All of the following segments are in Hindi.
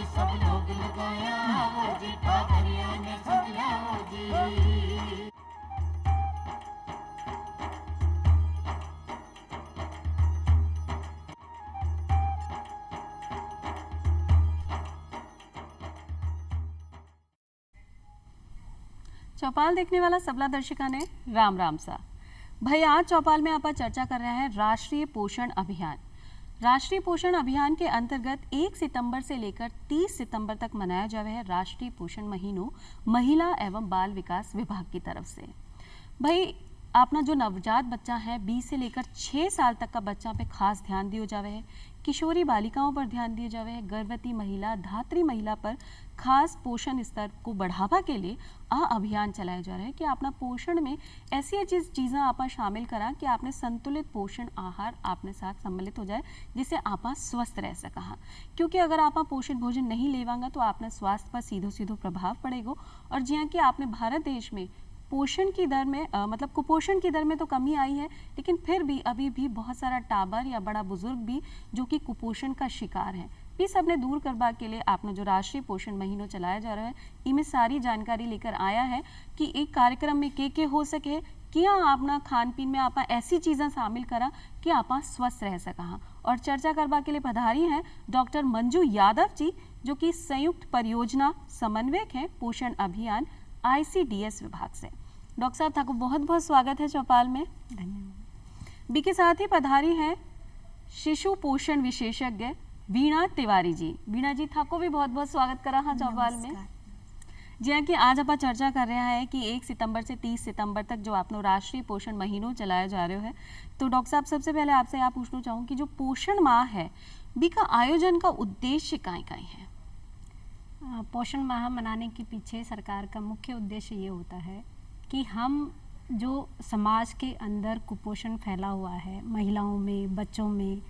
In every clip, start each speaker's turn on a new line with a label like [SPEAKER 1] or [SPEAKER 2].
[SPEAKER 1] सब लोग लगाया वो जी पादरिया ने समझा वो जी।
[SPEAKER 2] चौपाल देखने वाला सबला दर्शका ने राम राम सा भाई। आज चौपाल में आप चर्चा कर रहे हैं राष्ट्रीय पोषण अभियान। राष्ट्रीय पोषण अभियान के अंतर्गत 1 सितंबर से लेकर 30 सितंबर तक मनाया जा रहा है राष्ट्रीय पोषण महीनों महिला एवं बाल विकास विभाग की तरफ से। भाई अपना जो नवजात बच्चा है 20 से लेकर 6 साल तक का बच्चा पे खास ध्यान दिया जावे है, किशोरी बालिकाओं पर ध्यान दिया जावे है, गर्भवती महिला धात्री महिला पर खास पोषण स्तर को बढ़ावा के लिए अभियान चलाया जा रहा है कि अपना पोषण में ऐसी चीज़ें आप शामिल करा कि आपने संतुलित पोषण आहार आपने साथ सम्मिलित हो जाए जिससे आप स्वस्थ रह सका। क्योंकि अगर आप पोषित भोजन नहीं लेवांगा तो आपने स्वास्थ्य पर सीधो सीधो प्रभाव पड़ेगा। और जिया कि आपने भारत देश में पोषण की दर में मतलब कुपोषण की दर में तो कमी आई है, लेकिन फिर भी अभी भी बहुत सारा टाबर या बड़ा बुजुर्ग भी जो कि कुपोषण का शिकार है। इस सबने दूर करवा के लिए आपने जो राष्ट्रीय पोषण महीनों चलाया जा रहा है इनमें सारी जानकारी लेकर आया है कि एक कार्यक्रम में के हो सके क्या आपना खान पीन में आप ऐसी चीज़ें शामिल करा कि आप स्वस्थ रह सका। और चर्चा करवा के लिए पधारी हैं डॉक्टर मंजू यादव जी जो कि संयुक्त परियोजना समन्वयक हैं पोषण अभियान ICDS विभाग से। डॉक्टर साहब आपको बहुत बहुत स्वागत है चौपाल में। धन्यवाद। बी के साथ ही पधारी हैं शिशु पोषण विशेषज्ञ वीणा तिवारी जी। वीणा जी थाको भी बहुत बहुत स्वागत करा हाँ चौपाल में। जी कि आज आप चर्चा कर रहे हैं कि 1 सितंबर से 30 सितंबर तक जो आपनो राष्ट्रीय पोषण महीनों चलाया जा रहा है, तो डॉक्टर साहब सबसे पहले आपसे आप पूछना चाहूँ कि जो पोषण माह है बी का आयोजन का उद्देश्य काई है?
[SPEAKER 3] पोषण माह मनाने के पीछे सरकार का मुख्य उद्देश्य ये होता है कि हम जो समाज के अंदर कुपोषण फैला हुआ है महिलाओं में बच्चों में,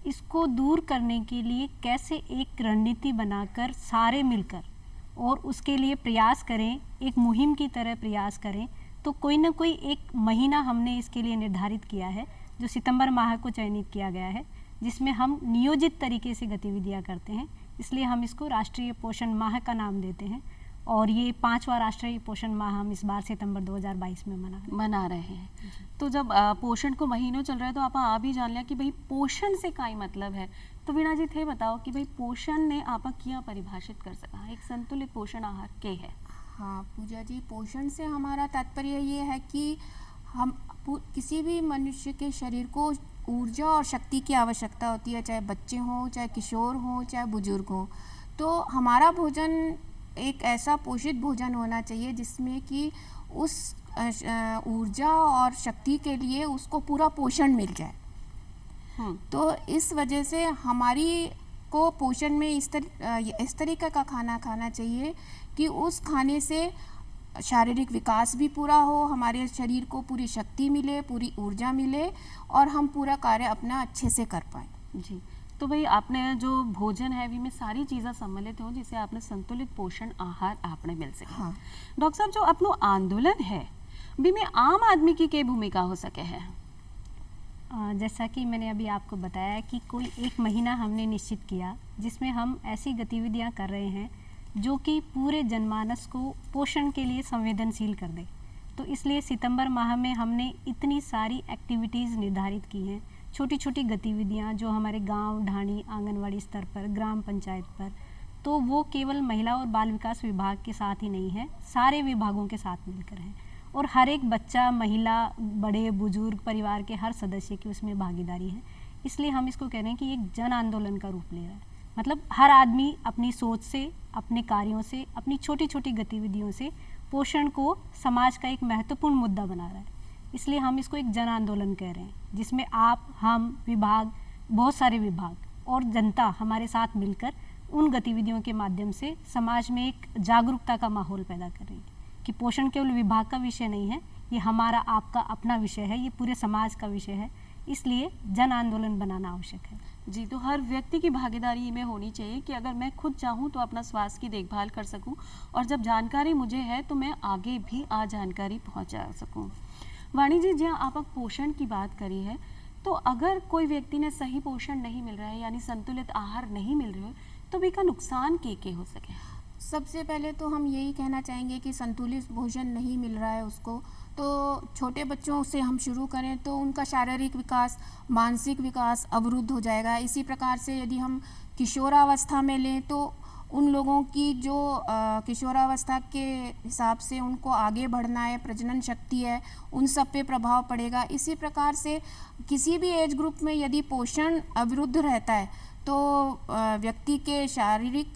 [SPEAKER 3] इसको दूर करने के लिए कैसे एक रणनीति बनाकर सारे मिलकर और उसके लिए प्रयास करें, एक मुहिम की तरह प्रयास करें। तो कोई ना कोई एक महीना हमने इसके लिए निर्धारित किया है जो सितंबर माह को चयनित किया गया है, जिसमें हम नियोजित तरीके से गतिविधियां करते हैं। इसलिए हम इसको राष्ट्रीय पोषण माह का नाम देते हैं और ये 5वां राष्ट्रीय पोषण माह हम इस बार सितंबर 2022 में मना रहे हैं।
[SPEAKER 2] तो जब पोषण को महीनों चल रहा है तो आप भी जान लिया कि भाई पोषण से का मतलब है। तो वीणा जी थे बताओ कि भाई पोषण ने आप क्या परिभाषित कर सका, एक संतुलित पोषण आहार के है?
[SPEAKER 4] हाँ पूजा जी, पोषण से हमारा तात्पर्य ये है कि हम किसी भी मनुष्य के शरीर को ऊर्जा और शक्ति की आवश्यकता होती है, चाहे बच्चे हों, चाहे किशोर हों, चाहे बुजुर्ग हों। तो हमारा भोजन एक ऐसा पोषित भोजन होना चाहिए जिसमें कि उस ऊर्जा और शक्ति के लिए उसको पूरा पोषण मिल जाए। तो इस वजह से हमारी को पोषण में इस तरीके का खाना खाना चाहिए कि उस खाने से शारीरिक विकास भी पूरा हो, हमारे शरीर को पूरी शक्ति मिले, पूरी ऊर्जा मिले और हम पूरा कार्य अपना अच्छे से कर पाए।
[SPEAKER 2] जी, तो भाई आपने जो भोजन है वी में सारी चीज़ें सम्मिलित हो जिससे आपने संतुलित पोषण आहार आपने मिल सके।
[SPEAKER 4] हाँ।
[SPEAKER 2] डॉक्टर साहब जो अपनो आंदोलन है बी में आम आदमी की भूमिका हो सके है?
[SPEAKER 3] जैसा कि मैंने अभी आपको बताया कि कोई एक महीना हमने निश्चित किया जिसमें हम ऐसी गतिविधियां कर रहे हैं जो कि पूरे जनमानस को पोषण के लिए संवेदनशील कर दे। तो इसलिए सितंबर माह में हमने इतनी सारी एक्टिविटीज़ निर्धारित की हैं, छोटी छोटी गतिविधियां जो हमारे गांव, ढाणी, आंगनवाड़ी स्तर पर, ग्राम पंचायत पर, तो वो केवल महिला और बाल विकास विभाग के साथ ही नहीं है, सारे विभागों के साथ मिलकर है। और हर एक बच्चा, महिला, बड़े बुजुर्ग, परिवार के हर सदस्य की उसमें भागीदारी है। इसलिए हम इसको कह रहे हैं कि एक जन आंदोलन का रूप ले रहा है। मतलब हर आदमी अपनी सोच से, अपने कार्यों से, अपनी छोटी छोटी गतिविधियों से पोषण को समाज का एक महत्वपूर्ण मुद्दा बना रहा है। इसलिए हम इसको एक जन आंदोलन कह रहे हैं जिसमें आप, हम, विभाग, बहुत सारे विभाग और जनता हमारे साथ मिलकर उन गतिविधियों के माध्यम से समाज में एक जागरूकता का माहौल पैदा कर रही है कि पोषण केवल विभाग का विषय नहीं है, ये हमारा आपका अपना विषय है, ये पूरे समाज का विषय है। इसलिए जन आंदोलन बनाना आवश्यक है।
[SPEAKER 2] जी, तो हर व्यक्ति की भागीदारी में होनी चाहिए कि अगर मैं खुद चाहूँ तो अपना स्वास्थ्य की देखभाल कर सकूँ और जब जानकारी मुझे है तो मैं आगे भी जानकारी पहुँचा सकूँ। वाणी जी, जहाँ आप पोषण की बात करी है, तो अगर कोई व्यक्ति ने सही पोषण नहीं मिल रहा है यानी संतुलित आहार नहीं मिल रहा है तो भी का नुकसान के हो सके?
[SPEAKER 4] सबसे पहले तो हम यही कहना चाहेंगे कि संतुलित भोजन नहीं मिल रहा है उसको, तो छोटे बच्चों से हम शुरू करें तो उनका शारीरिक विकास, मानसिक विकास अवरुद्ध हो जाएगा। इसी प्रकार से यदि हम किशोरावस्था में लें तो उन लोगों की जो किशोरावस्था के हिसाब से उनको आगे बढ़ना है, प्रजनन शक्ति है, उन सब पे प्रभाव पड़ेगा। इसी प्रकार से किसी भी एज ग्रुप में यदि पोषण अवरुद्ध रहता है तो व्यक्ति के शारीरिक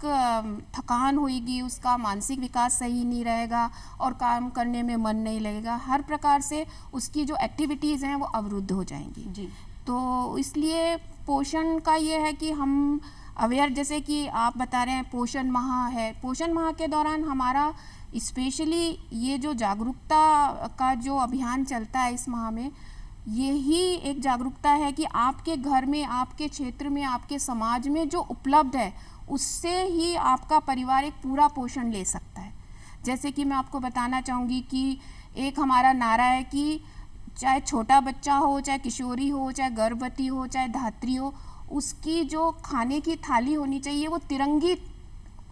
[SPEAKER 4] थकान होगी, उसका मानसिक विकास सही नहीं रहेगा और काम करने में मन नहीं लगेगा। हर प्रकार से उसकी जो एक्टिविटीज़ हैं वो अवरुद्ध हो जाएंगी
[SPEAKER 2] जी।
[SPEAKER 4] तो इसलिए पोषण का ये है कि हम अवेयर, जैसे कि आप बता रहे हैं पोषण माह है, पोषण माह के दौरान हमारा स्पेशली ये जो जागरूकता का जो अभियान चलता है इस माह में, यही एक जागरूकता है कि आपके घर में, आपके क्षेत्र में, आपके समाज में जो उपलब्ध है उससे ही आपका परिवार एक पूरा पोषण ले सकता है। जैसे कि मैं आपको बताना चाहूँगी कि एक हमारा नारा है कि चाहे छोटा बच्चा हो, चाहे किशोरी हो, चाहे गर्भवती हो, चाहे धात्री हो, उसकी जो खाने की थाली होनी चाहिए वो तिरंगी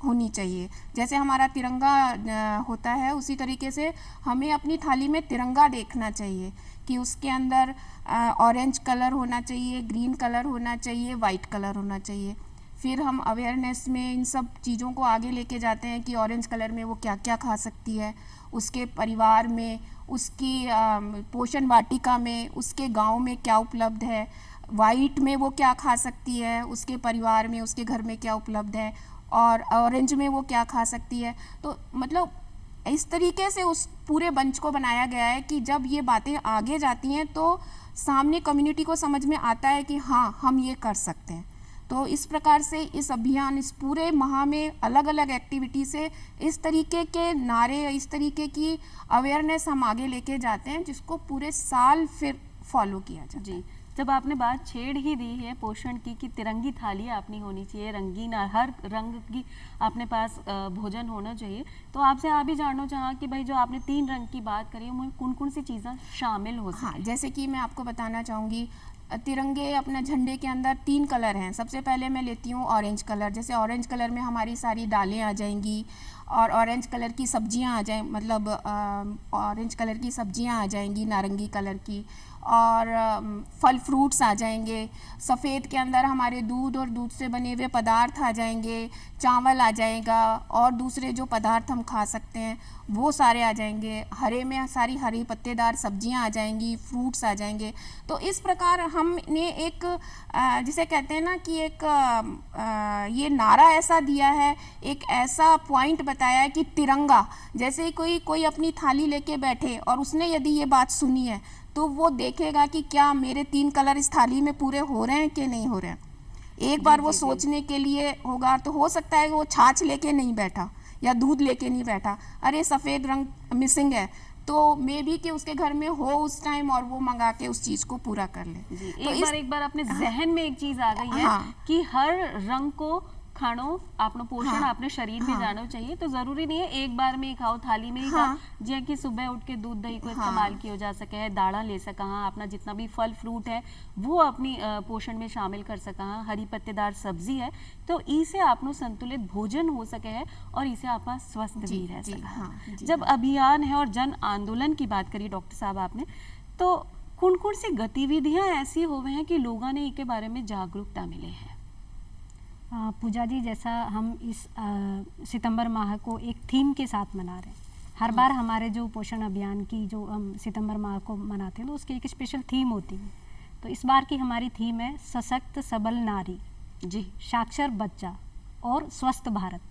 [SPEAKER 4] होनी चाहिए। जैसे हमारा तिरंगा होता है उसी तरीके से हमें अपनी थाली में तिरंगा देखना चाहिए कि उसके अंदर ऑरेंज कलर होना चाहिए, ग्रीन कलर होना चाहिए, वाइट कलर होना चाहिए। फिर हम अवेयरनेस में इन सब चीज़ों को आगे लेके जाते हैं कि ऑरेंज कलर में वो क्या क्या खा सकती है, उसके परिवार में, उसकी पोषण वाटिका में, उसके गांव में क्या उपलब्ध है, वाइट में वो क्या खा सकती है, उसके परिवार में, उसके घर में क्या उपलब्ध है, और ऑरेंज में वो क्या खा सकती है। तो मतलब इस तरीके से उस पूरे बंच को बनाया गया है कि जब ये बातें आगे जाती हैं तो सामने कम्युनिटी को समझ में आता है कि हाँ हम ये कर सकते हैं। तो इस प्रकार से इस अभियान, इस पूरे माह में अलग अलग एक्टिविटी से इस तरीके के नारे, इस तरीके की अवेयरनेस हम आगे लेके जाते हैं जिसको पूरे साल फिर फॉलो किया जाए।
[SPEAKER 2] जी, जब आपने बात छेड़ ही दी है पोषण की कि तिरंगी थाली अपनी होनी चाहिए, रंगीन, हर रंग की अपने पास भोजन होना चाहिए, तो आपसे आप भी जानना चाहा कि भाई जो आपने 3 रंग की बात करी है कौन कौन सी चीज़ें शामिल हो सकती?
[SPEAKER 4] हाँ, जैसे कि मैं आपको बताना चाहूँगी, तिरंगे अपने झंडे के अंदर 3 कलर हैं। सबसे पहले मैं लेती हूँ ऑरेंज कलर। जैसे ऑरेंज कलर में हमारी सारी दालें आ जाएंगी और ऑरेंज कलर की सब्जियाँ आ जाएं, मतलब ऑरेंज कलर की सब्जियाँ आ जाएंगी, नारंगी कलर की, और फल फ्रूट्स आ जाएंगे। सफ़ेद के अंदर हमारे दूध और दूध से बने हुए पदार्थ आ जाएंगे, चावल आ जाएगा और दूसरे जो पदार्थ हम खा सकते हैं वो सारे आ जाएंगे। हरे में सारी हरी पत्तेदार सब्जियां आ जाएंगी, फ्रूट्स आ जाएंगे। तो इस प्रकार हमने एक जिसे कहते हैं ना कि एक ये नारा ऐसा दिया है, एक ऐसा पॉइंट बताया है कि तिरंगा, जैसे कोई अपनी थाली लेके बैठे और उसने यदि ये बात सुनी है तो वो देखेगा कि क्या मेरे 3 कलर इस थाली में पूरे हो रहे हैं कि नहीं हो रहे हैं। एक बार वो सोचने के लिए होगा, तो हो सकता है कि वो छाछ लेके नहीं बैठा या दूध लेके नहीं बैठा, अरे सफ़ेद रंग मिसिंग है, तो मे भी कि उसके घर में हो उस टाइम और वो मंगा के उस चीज़ को पूरा कर ले।
[SPEAKER 2] जी,
[SPEAKER 4] तो
[SPEAKER 2] एक बार अपने जहन में एक चीज़ आ गई है कि हर रंग को खानो आपनो पोषण आपने शरीर में जाना चाहिए, तो जरूरी नहीं है एक बार में ही खाओ, थाली में ही खाओ। जे कि सुबह उठ के दूध दही को इस्तेमाल किया जा सके है, दाड़ा ले सका, अपना जितना भी फल फ्रूट है वो अपनी पोषण में शामिल कर सका, हरी पत्तेदार सब्जी है, तो इसे आपनो संतुलित भोजन हो सके है और इसे आप स्वस्थ भी रह सका। जब अभियान है और जन आंदोलन की बात करी डॉक्टर साहब आपने, तो कौन कौन सी गतिविधियां ऐसी हो गए हैं कि लोगों ने इनके बारे में जागरूकता मिले हैं?
[SPEAKER 3] पूजा जी, जैसा हम इस सितंबर माह को एक थीम के साथ मना रहे हैं, हर बार हमारे जो पोषण अभियान की जो हम सितंबर माह को मनाते हैं तो उसकी एक स्पेशल थीम होती है। तो इस बार की हमारी थीम है सशक्त सबल नारी,
[SPEAKER 2] जी,
[SPEAKER 3] साक्षर बच्चा और स्वस्थ भारत।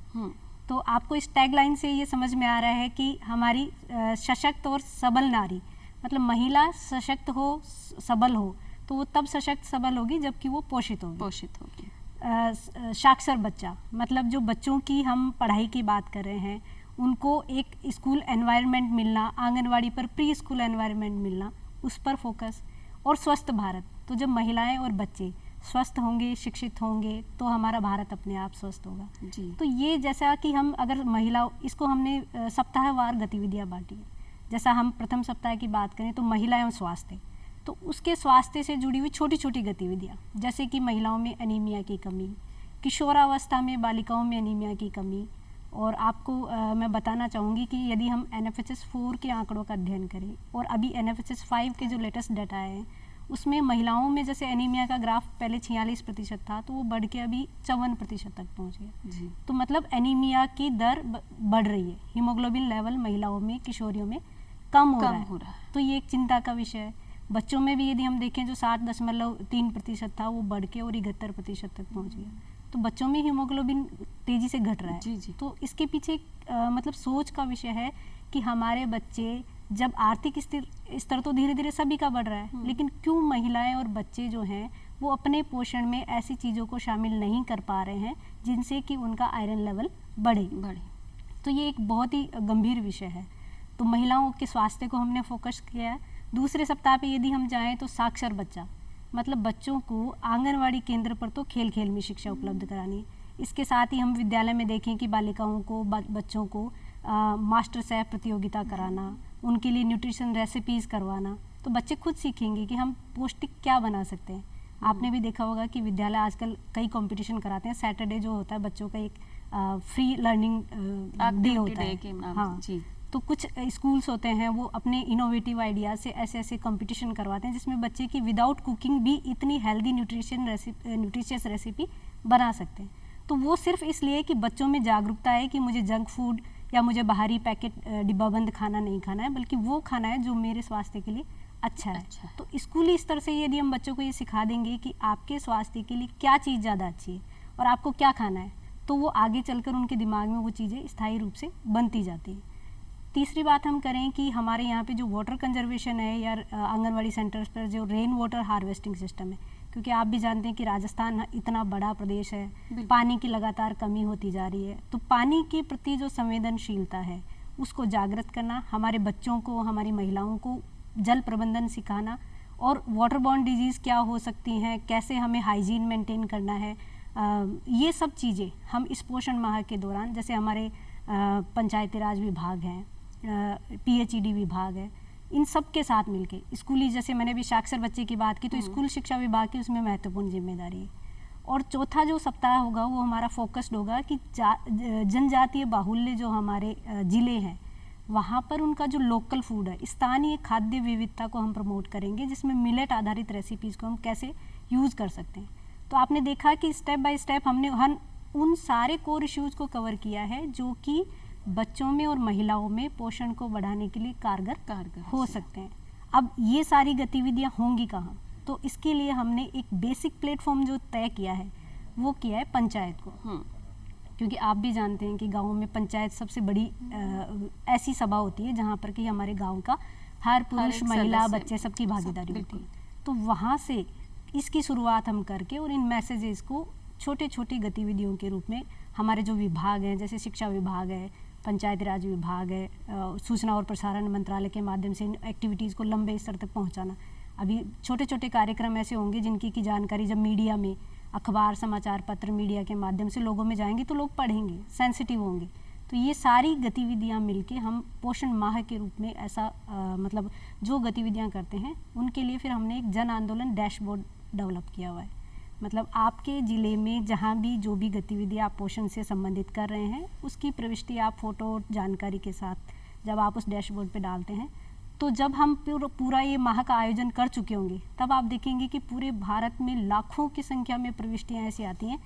[SPEAKER 3] तो आपको इस टैगलाइन से ये समझ में आ रहा है कि हमारी सशक्त और सबल नारी, मतलब महिला सशक्त हो, सबल हो, तो वो तब सशक्त सबल होगी जबकि वो पोषित होगी। साक्षर बच्चा, मतलब जो बच्चों की हम पढ़ाई की बात कर रहे हैं उनको एक स्कूल एनवायरनमेंट मिलना, आंगनवाड़ी पर प्री स्कूल एनवायरनमेंट मिलना, उस पर फोकस। और स्वस्थ भारत, तो जब महिलाएं और बच्चे स्वस्थ होंगे, शिक्षित होंगे, तो हमारा भारत अपने आप स्वस्थ होगा। जी। तो ये जैसा कि हम अगर महिला, इसको हमने सप्ताहवार गतिविधियाँ बांटी है। जैसा हम प्रथम सप्ताह की बात करें तो महिला एवं स्वास्थ्य, तो उसके स्वास्थ्य से जुड़ी हुई छोटी छोटी गतिविधियाँ, जैसे कि महिलाओं में एनीमिया की कमी, किशोरावस्था में बालिकाओं में एनीमिया की कमी। और आपको मैं बताना चाहूँगी कि यदि हम NFHS 4 के आंकड़ों का अध्ययन करें और अभी NFHS 5 के जो लेटेस्ट डाटा है उसमें महिलाओं में जैसे एनीमिया का ग्राफ पहले 46% था, तो वो बढ़ के अभी 54% तक पहुँच गया
[SPEAKER 2] जी।
[SPEAKER 3] तो मतलब एनीमिया की दर बढ़ रही है, हीमोग्लोबिन लेवल महिलाओं में, किशोरियों में कम हो रहा है। तो ये एक चिंता का विषय है। बच्चों में भी यदि हम देखें जो 7.3% था वो बढ़ के और 71% तक पहुँच गया। तो बच्चों में हीमोग्लोबिन तेजी से घट रहा है।
[SPEAKER 2] जी जी।
[SPEAKER 3] तो इसके पीछे मतलब सोच का विषय है कि हमारे बच्चे जब आर्थिक स्तर तो धीरे धीरे सभी का बढ़ रहा है, लेकिन क्यों महिलाएं और बच्चे जो हैं वो अपने पोषण में ऐसी चीज़ों को शामिल नहीं कर पा रहे हैं जिनसे कि उनका आयरन लेवल बढ़े। तो ये एक बहुत ही गंभीर विषय है। तो महिलाओं के स्वास्थ्य को हमने फोकस किया है। दूसरे सप्ताह पे यदि हम जाएं तो साक्षर बच्चा, मतलब बच्चों को आंगनवाड़ी केंद्र पर तो खेल खेल में शिक्षा उपलब्ध करानी। इसके साथ ही हम विद्यालय में देखें कि बालिकाओं को बच्चों को मास्टर शेफ प्रतियोगिता कराना, उनके लिए न्यूट्रिशन रेसिपीज़ करवाना, तो बच्चे खुद सीखेंगे कि हम पौष्टिक क्या बना सकते हैं। आपने भी देखा होगा कि विद्यालय आजकल कई कंपटीशन कराते हैं। सैटरडे जो होता है बच्चों का एक फ्री लर्निंग डे होता है। हाँ जी। तो कुछ स्कूल्स होते हैं वो अपने इनोवेटिव आइडियाज से ऐसे ऐसे कंपटीशन करवाते हैं जिसमें बच्चे की विदाउट कुकिंग भी इतनी हेल्दी न्यूट्रिशियस रेसिपी बना सकते हैं। तो वो सिर्फ इसलिए कि बच्चों में जागरूकता है कि मुझे जंक फूड या मुझे बाहरी पैकेट डिब्बाबंद खाना नहीं खाना है, बल्कि वो खाना है जो मेरे स्वास्थ्य के लिए अच्छा है। तो स्कूली स्तर से यदि हम बच्चों को ये सिखा देंगे कि आपके स्वास्थ्य के लिए क्या चीज़ ज़्यादा अच्छी है और आपको क्या खाना है, तो वो आगे चलकर उनके दिमाग में वो चीज़ें स्थायी रूप से बनती जाती हैं। तीसरी बात हम करें कि हमारे यहाँ पे जो वाटर कंजर्वेशन है या आंगनवाड़ी सेंटर्स पर जो रेन वाटर हार्वेस्टिंग सिस्टम है, क्योंकि आप भी जानते हैं कि राजस्थान इतना बड़ा प्रदेश है, पानी की लगातार कमी होती जा रही है। तो पानी के प्रति जो संवेदनशीलता है उसको जागृत करना, हमारे बच्चों को, हमारी महिलाओं को जल प्रबंधन सिखाना और वाटर बॉर्न डिजीज़ क्या हो सकती हैं, कैसे हमें हाइजीन मेंटेन करना है, ये सब चीज़ें हम इस पोषण माह के दौरान, जैसे हमारे पंचायती राज विभाग हैं, PHED विभाग है, इन सब के साथ मिलके स्कूली, जैसे मैंने भी साक्षर बच्चे की बात की, तो स्कूल शिक्षा विभाग की उसमें महत्वपूर्ण जिम्मेदारी है। और चौथा जो सप्ताह होगा वो हमारा फोकस्ड होगा कि जनजातीय बाहुल्य जो हमारे ज़िले हैं वहाँ पर उनका जो लोकल फूड है, स्थानीय खाद्य विविधता को हम प्रमोट करेंगे, जिसमें मिलेट आधारित रेसिपीज़ को हम कैसे यूज़ कर सकते हैं। तो आपने देखा कि स्टेप बाय स्टेप हमने उन सारे कोर इश्यूज़ को कवर किया है जो कि बच्चों में और महिलाओं में पोषण को बढ़ाने के लिए कारगर हो सकते हैं। अब ये सारी गतिविधियां होंगी कहाँ? तो इसके लिए हमने एक बेसिक प्लेटफॉर्म जो तय किया है वो किया है पंचायत को, क्योंकि आप भी जानते हैं कि गाँव में पंचायत सबसे बड़ी ऐसी सभा होती है जहाँ पर कि हमारे गाँव का हर पुरुष, महिला, बच्चे सबकी भागीदारी होती है। तो वहाँ से इसकी शुरुआत हम करके और इन मैसेजेस को छोटे छोटी गतिविधियों के रूप में हमारे जो विभाग हैं, जैसे शिक्षा विभाग है, पंचायती राज विभाग है, सूचना और प्रसारण मंत्रालय के माध्यम से इन एक्टिविटीज़ को लंबे स्तर तक पहुंचाना। अभी छोटे छोटे कार्यक्रम ऐसे होंगे जिनकी की जानकारी जब मीडिया में, अखबार, समाचार पत्र, मीडिया के माध्यम से लोगों में जाएंगे तो लोग पढ़ेंगे, सेंसिटिव होंगे। तो ये सारी गतिविधियां मिलके हम पोषण माह के रूप में ऐसा मतलब जो गतिविधियां करते हैं उनके लिए फिर हमने एक जन आंदोलन डैशबोर्ड डेवलप किया हुआ है। मतलब आपके ज़िले में जहाँ भी जो भी गतिविधि आप पोषण से संबंधित कर रहे हैं उसकी प्रविष्टि आप फोटो जानकारी के साथ जब आप उस डैशबोर्ड पे डालते हैं, तो जब हम पूरा ये माह का आयोजन कर चुके होंगे तब आप देखेंगे कि पूरे भारत में लाखों की संख्या में प्रविष्टियाँ ऐसी आती हैं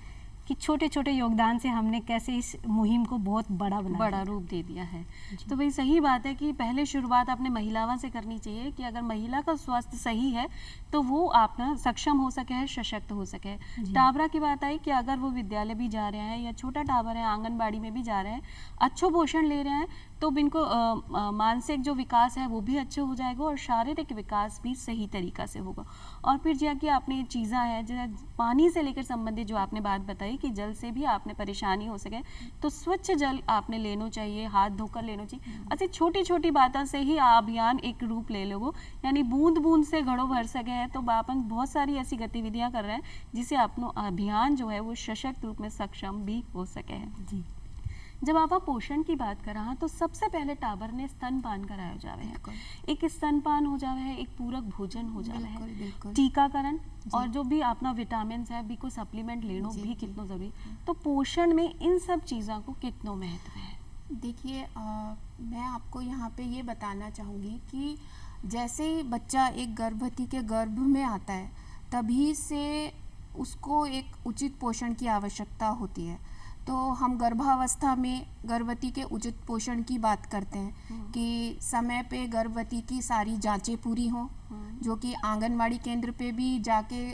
[SPEAKER 3] कि छोटे छोटे योगदान से हमने कैसे इस मुहिम को बहुत बड़ा
[SPEAKER 2] रूप दे दिया है। तो भाई सही बात है कि पहले शुरुआत अपने महिलाओं से करनी चाहिए कि अगर महिला का स्वास्थ्य सही है तो वो आप ना सक्षम हो सके है, सशक्त हो सके। टावरा की बात आई कि अगर वो विद्यालय भी जा रहे हैं या छोटा टावर है, आंगनबाड़ी में भी जा रहे हैं, अच्छा पोषण ले रहे हैं, तो इनको मानसिक जो विकास है वो भी अच्छा हो जाएगा और शारीरिक विकास भी सही तरीका से होगा। और फिर जैसे कि आपने चीज़ें हैं जैसे पानी से लेकर संबंधित जो आपने बात बताई कि जल से भी आपने परेशानी हो सके तो स्वच्छ जल आपने लेना चाहिए, हाथ धोकर लेना चाहिए। ऐसी छोटी छोटी बातों से ही अभियान एक रूप ले लोगो, यानी बूंद बूंद से घड़ो भर सके हैं। तो अपन बहुत सारी ऐसी गतिविधियां कर रहे हैं जिससे अपना अभियान जो है वो सशक्त रूप में सक्षम भी हो सके है।
[SPEAKER 3] जी।
[SPEAKER 2] जब आप पोषण की बात कर रहा तो सबसे पहले टाबर ने स्तनपान कराया जावे है, एक स्तनपान हो जावे है, एक पूरक भोजन हो जावे है,
[SPEAKER 4] बिल्कुल।
[SPEAKER 2] टीकाकरण और जो भी अपना विटामिन है भी को सप्लीमेंट लेनो भी कितना जरूरी। तो पोषण में इन सब चीज़ों को कितना महत्व है?
[SPEAKER 4] देखिए मैं आपको यहाँ पे ये बताना चाहूँगी कि जैसे ही बच्चा एक गर्भवती के गर्भ में आता है तभी से उसको एक उचित पोषण की आवश्यकता होती है। तो हम गर्भावस्था में गर्भवती के उचित पोषण की बात करते हैं कि समय पे गर्भवती की सारी जांचें पूरी हों, जो कि आंगनवाड़ी केंद्र पे भी जाके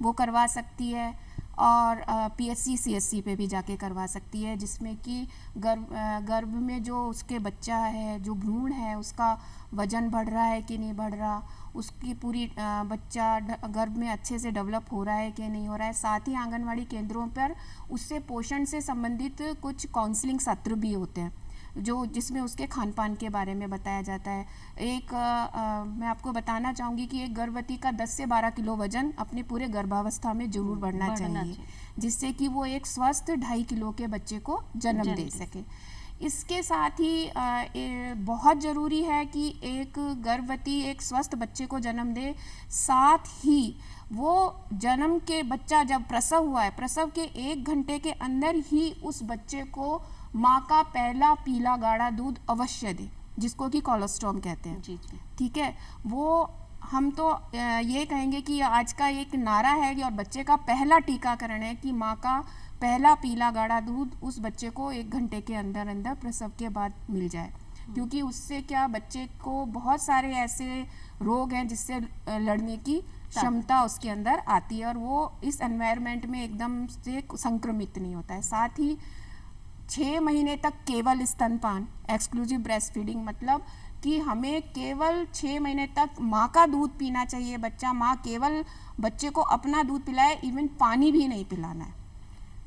[SPEAKER 4] वो करवा सकती है और पीएचसी सीएचसी पे भी जाके करवा सकती है, जिसमें कि गर्भ में जो उसके बच्चा है, जो भ्रूण है, उसका वजन बढ़ रहा है कि नहीं बढ़ रहा, उसकी पूरी बच्चा गर्भ में अच्छे से डेवलप हो रहा है कि नहीं हो रहा है। साथ ही आंगनवाड़ी केंद्रों पर उससे पोषण से संबंधित कुछ काउंसलिंग सत्र भी होते हैं जिसमें उसके खान पान के बारे में बताया जाता है। मैं आपको बताना चाहूँगी कि एक गर्भवती का 10 से 12 किलो वजन अपने पूरे गर्भावस्था में जरूर बढ़ना चाहिए, जिससे कि वो एक स्वस्थ 2.5 किलो के बच्चे को जन्म दे सके। इसके साथ ही बहुत ज़रूरी है कि एक गर्भवती एक स्वस्थ बच्चे को जन्म दे, साथ ही वो जन्म के बच्चा जब प्रसव हुआ है, प्रसव के 1 घंटे के अंदर ही उस बच्चे को माँ का पहला पीला गाढ़ा दूध अवश्य दे, जिसको कि कोलोस्टॉम कहते हैं।
[SPEAKER 2] जी जी।
[SPEAKER 4] ठीक है, वो हम तो ये कहेंगे कि आज का एक नारा है और बच्चे का पहला टीकाकरण है कि माँ का पहला पीला गाढ़ा दूध उस बच्चे को 1 घंटे के अंदर अंदर प्रसव के बाद मिल जाए, क्योंकि उससे क्या बच्चे को बहुत सारे ऐसे रोग हैं जिससे लड़ने की क्षमता उसके अंदर आती है और वो इस एनवायरनमेंट में एकदम से संक्रमित नहीं होता है। साथ ही 6 महीने तक केवल स्तनपान, एक्सक्लूसिव ब्रेस्ट फीडिंग, मतलब कि हमें केवल 6 महीने तक माँ का दूध पीना चाहिए बच्चा, माँ केवल बच्चे को अपना दूध पिलाए, इवन पानी भी नहीं पिलाना है।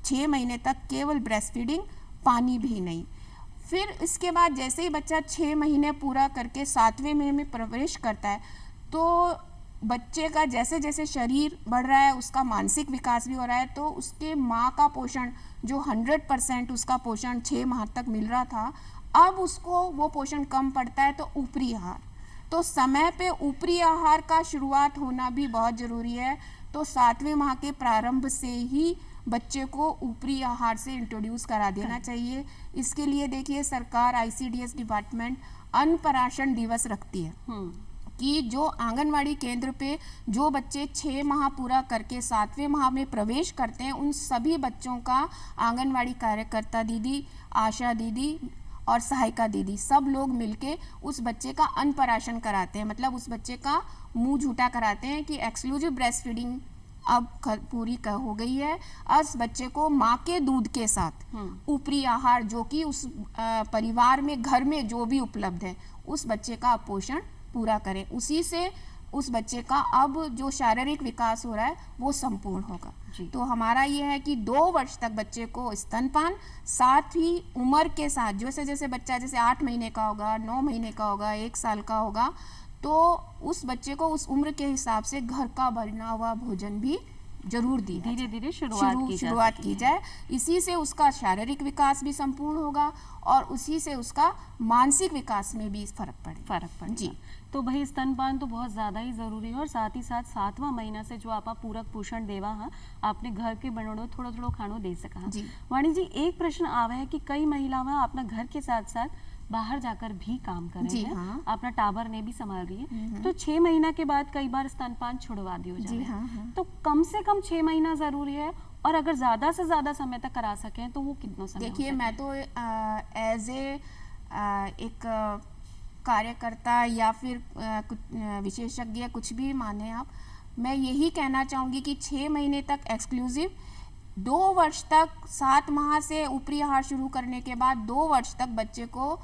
[SPEAKER 4] 6 महीने तक केवल ब्रेस्ट फीडिंग, पानी भी नहीं। फिर इसके बाद जैसे ही बच्चा 6 महीने पूरा करके 7वें महीने में प्रवेश करता है तो बच्चे का जैसे जैसे शरीर बढ़ रहा है, उसका मानसिक विकास भी हो रहा है, तो उसके माँ का पोषण जो 100% उसका पोषण 6 माह तक मिल रहा था, अब उसको वो पोषण कम पड़ता है। तो ऊपरी आहार, तो समय पे ऊपरी आहार का शुरुआत होना भी बहुत ज़रूरी है। तो 7वें माह के प्रारंभ से ही बच्चे को ऊपरी आहार से इंट्रोड्यूस करा देना चाहिए। इसके लिए देखिए सरकार ICDS डिपार्टमेंट अन्नप्राशन दिवस रखती है कि जो आंगनवाड़ी केंद्र पे जो बच्चे 6 माह पूरा करके 7वें माह में प्रवेश करते हैं, उन सभी बच्चों का आंगनवाड़ी कार्यकर्ता दीदी, आशा दीदी और सहायिका दीदी सब लोग मिलके उस बच्चे का अन्नप्राशन कराते हैं, मतलब उस बच्चे का मुंह झूठा कराते हैं कि एक्सक्लूसिव ब्रेस्ट फीडिंग अब पूरी हो गई है। उस बच्चे को माँ के दूध के साथ ऊपरी आहार जो कि उस परिवार में घर में जो भी उपलब्ध है उस बच्चे का पोषण पूरा करें, उसी से उस बच्चे का अब जो शारीरिक विकास हो रहा है वो संपूर्ण होगा। तो हमारा ये है कि 2 वर्ष तक बच्चे को स्तनपान, साथ ही उम्र के साथ जैसे जैसे बच्चा जैसे 8 महीने का होगा, 9 महीने का होगा, 1 साल का होगा, तो उस बच्चे को उस उम्र के हिसाब से घर का बना हुआ भोजन भी जरूर दी,
[SPEAKER 2] धीरे धीरे शुरुआत
[SPEAKER 4] की जाए। इसी से उसका शारीरिक विकास भी संपूर्ण होगा और उसी से उसका मानसिक विकास में भी फर्क पड़ेगा। जी,
[SPEAKER 2] तो भाई स्तनपान तो बहुत ज़्यादा ही ज़रूरी है और साथ ही साथ 7वां महीना से जो आप पूरक पोषण देवा हाँ आपने घर के बनोड़ो थोड़ा थोड़ा खानो दे सका।
[SPEAKER 4] जी
[SPEAKER 2] वाणी जी, एक प्रश्न आवा है कि कई महिलाएं अपना घर के साथ साथ बाहर जाकर भी काम कर रही है,
[SPEAKER 4] हाँ।
[SPEAKER 2] अपना टाबर ने भी संभाल रही है, तो 6 महीना के बाद कई बार स्तनपान छुड़वा दिया जाए।
[SPEAKER 4] हाँ।
[SPEAKER 2] तो कम से कम 6 महीना जरूरी है और अगर ज्यादा से ज्यादा समय तक करा सकें तो वो कितना समय?
[SPEAKER 4] देखिए मैं तो एज एक कार्यकर्ता या फिर विशेषज्ञ कुछ भी माने आप, मैं यही कहना चाहूँगी कि 6 महीने तक एक्सक्लूसिव, 2 वर्ष तक 7 माह से ऊपरी आहार शुरू करने के बाद 2 वर्ष तक बच्चे को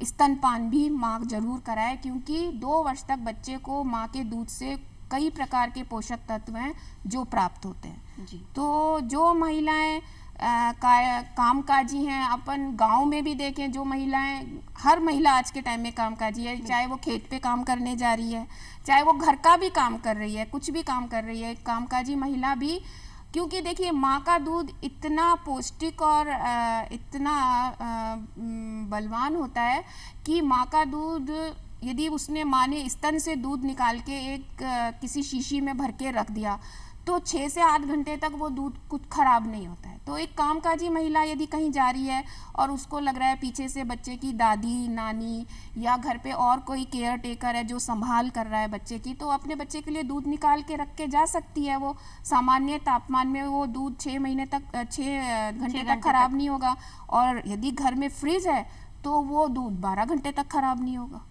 [SPEAKER 4] स्तनपान भी माँ जरूर कराए, क्योंकि 2 वर्ष तक बच्चे को माँ के दूध से कई प्रकार के पोषक तत्व हैं जो प्राप्त होते हैं।
[SPEAKER 2] जी।
[SPEAKER 4] तो जो महिलाएं कामकाजी हैं, अपन गांव में भी देखें, जो महिलाएं, हर महिला आज के टाइम में कामकाजी है, चाहे वो खेत पे काम करने जा रही है, चाहे वो घर का भी काम कर रही है, कुछ भी काम कर रही है, कामकाजी महिला भी क्योंकि देखिए माँ का दूध इतना पौष्टिक और इतना बलवान होता है कि माँ का दूध यदि उसने माँ ने स्तन से दूध निकाल के एक किसी शीशी में भर के रख दिया तो 6 से 8 घंटे तक वो दूध कुछ खराब नहीं होता है। तो एक कामकाजी महिला यदि कहीं जा रही है और उसको लग रहा है पीछे से बच्चे की दादी नानी या घर पे और कोई केयर टेकर है जो संभाल कर रहा है बच्चे की, तो अपने बच्चे के लिए दूध निकाल के रख के जा सकती है। वो सामान्य तापमान में वो दूध 6 घंटे तक खराब नहीं होगा, और यदि घर में फ्रिज है तो वो दूध 12 घंटे तक खराब नहीं होगा।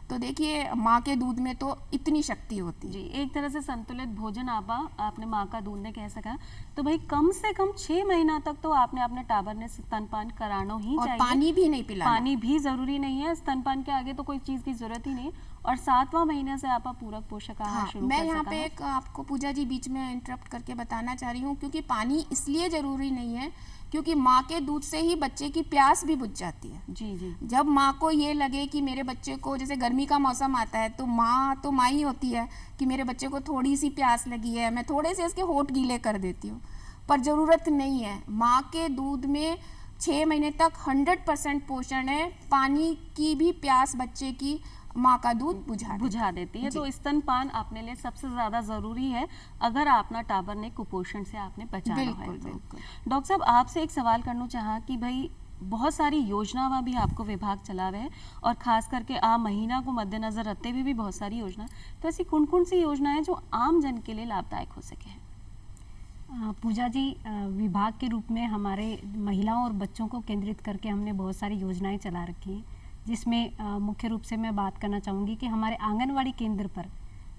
[SPEAKER 4] तो देखिए माँ के दूध में तो इतनी शक्ति होती है।
[SPEAKER 2] जी, एक तरह से संतुलित भोजन आपने माँ का दूध ने कह सका। तो भाई कम से कम 6 महीना तक तो आपने अपने टाबर ने स्तनपान कराना ही
[SPEAKER 4] और
[SPEAKER 2] चाहिए।
[SPEAKER 4] पानी भी नहीं पिलाना।
[SPEAKER 2] पानी भी जरूरी नहीं है, स्तनपान के आगे तो कोई चीज की जरूरत ही नहीं। और 7वां महीने से आप पूरक पोषक आहार शुरू
[SPEAKER 4] मैं
[SPEAKER 2] कर
[SPEAKER 4] यहाँ
[SPEAKER 2] सका
[SPEAKER 4] पे
[SPEAKER 2] है।
[SPEAKER 4] एक आपको पूजा जी बीच में इंटरप्ट करके बताना चाह रही हूँ, क्योंकि पानी इसलिए जरूरी नहीं है क्योंकि माँ के दूध से ही बच्चे की प्यास भी बुझ जाती है।
[SPEAKER 2] जी जी।
[SPEAKER 4] जब माँ को ये लगे कि मेरे बच्चे को, जैसे गर्मी का मौसम आता है तो माँ ही होती है कि मेरे बच्चे को थोड़ी सी प्यास लगी है, मैं थोड़े से इसके होंठ गीले कर देती हूँ, पर ज़रूरत नहीं है। माँ के दूध में 6 महीने तक 100% पोषण है। पानी की भी प्यास बच्चे की माँ का दूध बुझा
[SPEAKER 2] देती है। तो स्तनपान अपने लिए सबसे ज्यादा जरूरी है अगर आपना टाबर ने कुपोषण से आपने बचाना है।
[SPEAKER 4] बिल्कुल बिल्कुल।
[SPEAKER 2] डॉक्टर साहब आपसे एक सवाल करना चाहा कि भाई बहुत सारी योजनावां भी आपको विभाग चलावे है और खास करके आम महीना को मद्देनजर रखते हुए भी बहुत सारी योजना, तो ऐसी कौन कौन सी योजनाएं जो आम जन के लिए लाभदायक हो सके हैं?
[SPEAKER 3] पूजा जी, विभाग के रूप में हमारे महिलाओं और बच्चों को केंद्रित करके हमने बहुत सारी योजनाएं चला रखी हैं, जिसमें मुख्य रूप से मैं बात करना चाहूँगी कि हमारे आंगनवाड़ी केंद्र पर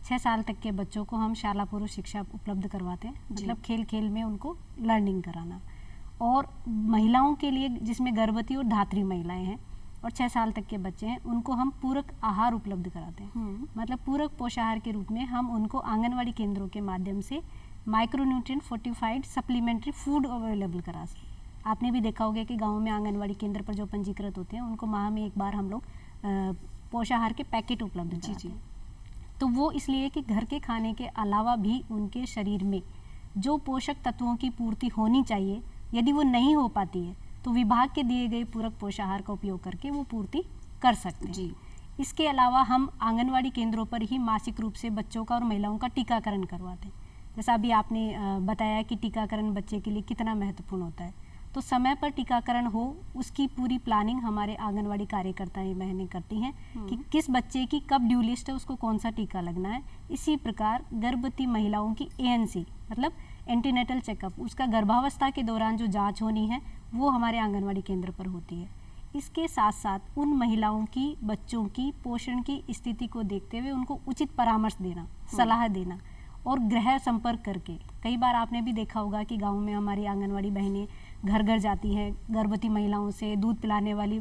[SPEAKER 3] 6 साल तक के बच्चों को हम शाला पूर्व शिक्षा उपलब्ध करवाते हैं। मतलब खेल खेल में उनको लर्निंग कराना। और महिलाओं के लिए जिसमें गर्भवती और धात्री महिलाएं हैं और 6 साल तक के बच्चे हैं, उनको हम पूरक आहार उपलब्ध कराते हैं। मतलब पूरक पोषाहार के रूप में हम उनको आंगनवाड़ी केंद्रों के माध्यम से micronutrient fortified supplementary food available करा सकते। आपने भी देखा होगा कि गाँव में आंगनवाड़ी केंद्र पर जो पंजीकृत होते हैं उनको माह में एक बार हम लोग पोषाहार के पैकेट उपलब्ध कराते हैं। तो वो इसलिए कि घर के खाने के अलावा भी उनके शरीर में जो पोषक तत्वों की पूर्ति होनी चाहिए, यदि वो नहीं हो पाती है तो विभाग के दिए गए पूरक पोषाहार का उपयोग करके वो पूर्ति कर सकते हैं। जी। इसके अलावा हम आंगनवाड़ी केंद्रों पर ही मासिक रूप से बच्चों का और महिलाओं का टीकाकरण करवाते हैं। जैसा अभी आपने बताया कि टीकाकरण बच्चे के लिए कितना महत्वपूर्ण होता है, तो समय पर टीकाकरण हो उसकी पूरी प्लानिंग हमारे आंगनवाड़ी कार्यकर्ताएं बहनें करती हैं कि किस बच्चे की कब ड्यू लिस्ट है, उसको कौन सा टीका लगना है। इसी प्रकार गर्भवती महिलाओं की ANC मतलब एंटीनेटल चेकअप, उसका गर्भावस्था के दौरान जो जांच होनी है वो हमारे आंगनवाड़ी केंद्र पर होती है। इसके साथ साथ उन महिलाओं की बच्चों की पोषण की स्थिति को देखते हुए उनको उचित परामर्श देना, सलाह देना और गृह संपर्क करके, कई बार आपने भी देखा होगा कि गाँव में हमारी आंगनवाड़ी बहनें घर घर जाती हैं, गर्भवती महिलाओं से, दूध पिलाने वाली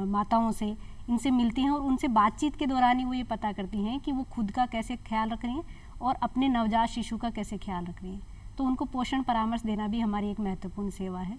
[SPEAKER 3] माताओं से, इनसे मिलती हैं और उनसे बातचीत के दौरान ही वो ये पता करती हैं कि वो खुद का कैसे ख्याल रख रही हैं और अपने नवजात शिशु का कैसे ख्याल रख रही हैं। तो उनको पोषण परामर्श देना भी हमारी एक महत्वपूर्ण सेवा है।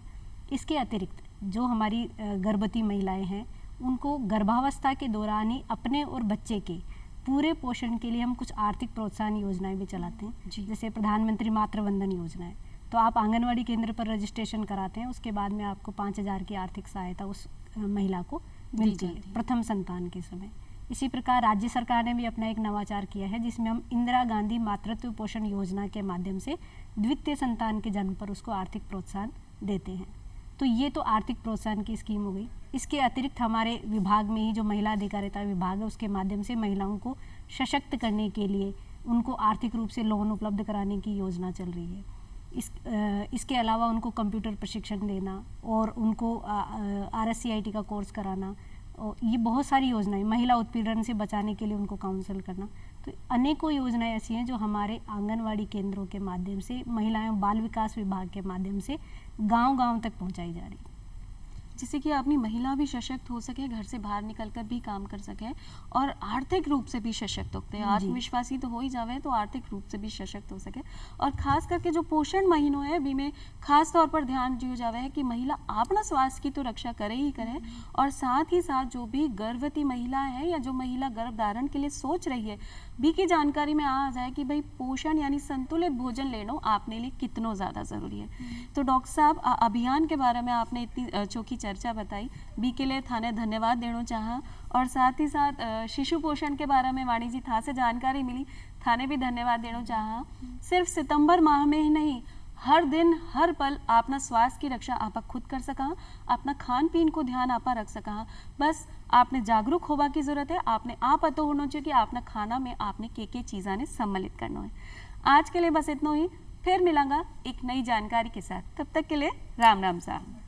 [SPEAKER 3] इसके अतिरिक्त जो हमारी गर्भवती महिलाएं हैं उनको गर्भावस्था के दौरान ही अपने और बच्चे के पूरे पोषण के लिए हम कुछ आर्थिक प्रोत्साहन योजनाएं भी चलाते हैं, जैसे प्रधानमंत्री मातृ वंदन योजना है। तो आप आंगनवाड़ी केंद्र पर रजिस्ट्रेशन कराते हैं, उसके बाद में आपको 5,000 की आर्थिक सहायता उस महिला को मिलती है प्रथम संतान के समय। इसी प्रकार राज्य सरकार ने भी अपना एक नवाचार किया है, जिसमें हम इंदिरा गांधी मातृत्व पोषण योजना के माध्यम से द्वितीय संतान के जन्म पर उसको आर्थिक प्रोत्साहन देते हैं। तो ये तो आर्थिक प्रोत्साहन की स्कीम हो गई। इसके अतिरिक्त हमारे विभाग में ही जो महिला अधिकारिता विभाग है उसके माध्यम से महिलाओं को सशक्त करने के लिए उनको आर्थिक रूप से लोन उपलब्ध कराने की योजना चल रही है। इसके अलावा उनको कंप्यूटर प्रशिक्षण देना और उनको RSCIT का कोर्स कराना, और ये बहुत सारी योजनाएं, महिला उत्पीड़न से बचाने के लिए उनको काउंसल करना। तो अनेकों योजनाएं ऐसी हैं जो हमारे आंगनवाड़ी केंद्रों के माध्यम से, महिला एवं बाल विकास विभाग के माध्यम से गांव-गांव तक पहुंचाई जा रही है।
[SPEAKER 2] जिससे कि अपनी महिला भी सशक्त हो सके, घर से बाहर निकलकर भी काम कर सके और आर्थिक रूप से भी सशक्त होते हैं। आत्मविश्वासी तो हो ही जावे तो आर्थिक रूप से भी सशक्त हो सके। और खास करके जो पोषण महीनों है, अभी में खास तौर पर ध्यान दियो जावे है कि महिला अपना स्वास्थ्य की तो रक्षा करे ही करे, और साथ ही साथ जो भी गर्भवती महिला है या जो महिला गर्भ धारण के लिए सोच रही है, भी की जानकारी में आ जाए कि भाई पोषण यानी संतुलित भोजन लेना आपने लिए कितना ज़्यादा ज़रूरी है। तो डॉक्टर साहब, अभियान के बारे में आपने इतनी चौकी चर्चा बताई, बी के लिए थाने धन्यवाद देना चाहा, और साथ ही साथ शिशु पोषण के बारे में वाणी जी था से जानकारी मिली, थाने भी धन्यवाद देना चाहा। सिर्फ सितंबर माह में ही नहीं, हर दिन हर पल अपना स्वास्थ्य की रक्षा आप खुद कर सका, अपना खान पीन को ध्यान आप रख सका। बस आपने जागरूक होगा की जरूरत है, आपने आप पता होना चाहिए कि आपने खाना में आपने के चीज़ा ने सम्मिलित करना है। आज के लिए बस इतना ही, फिर मिलांगा एक नई जानकारी के साथ, तब तक के लिए राम राम साहब।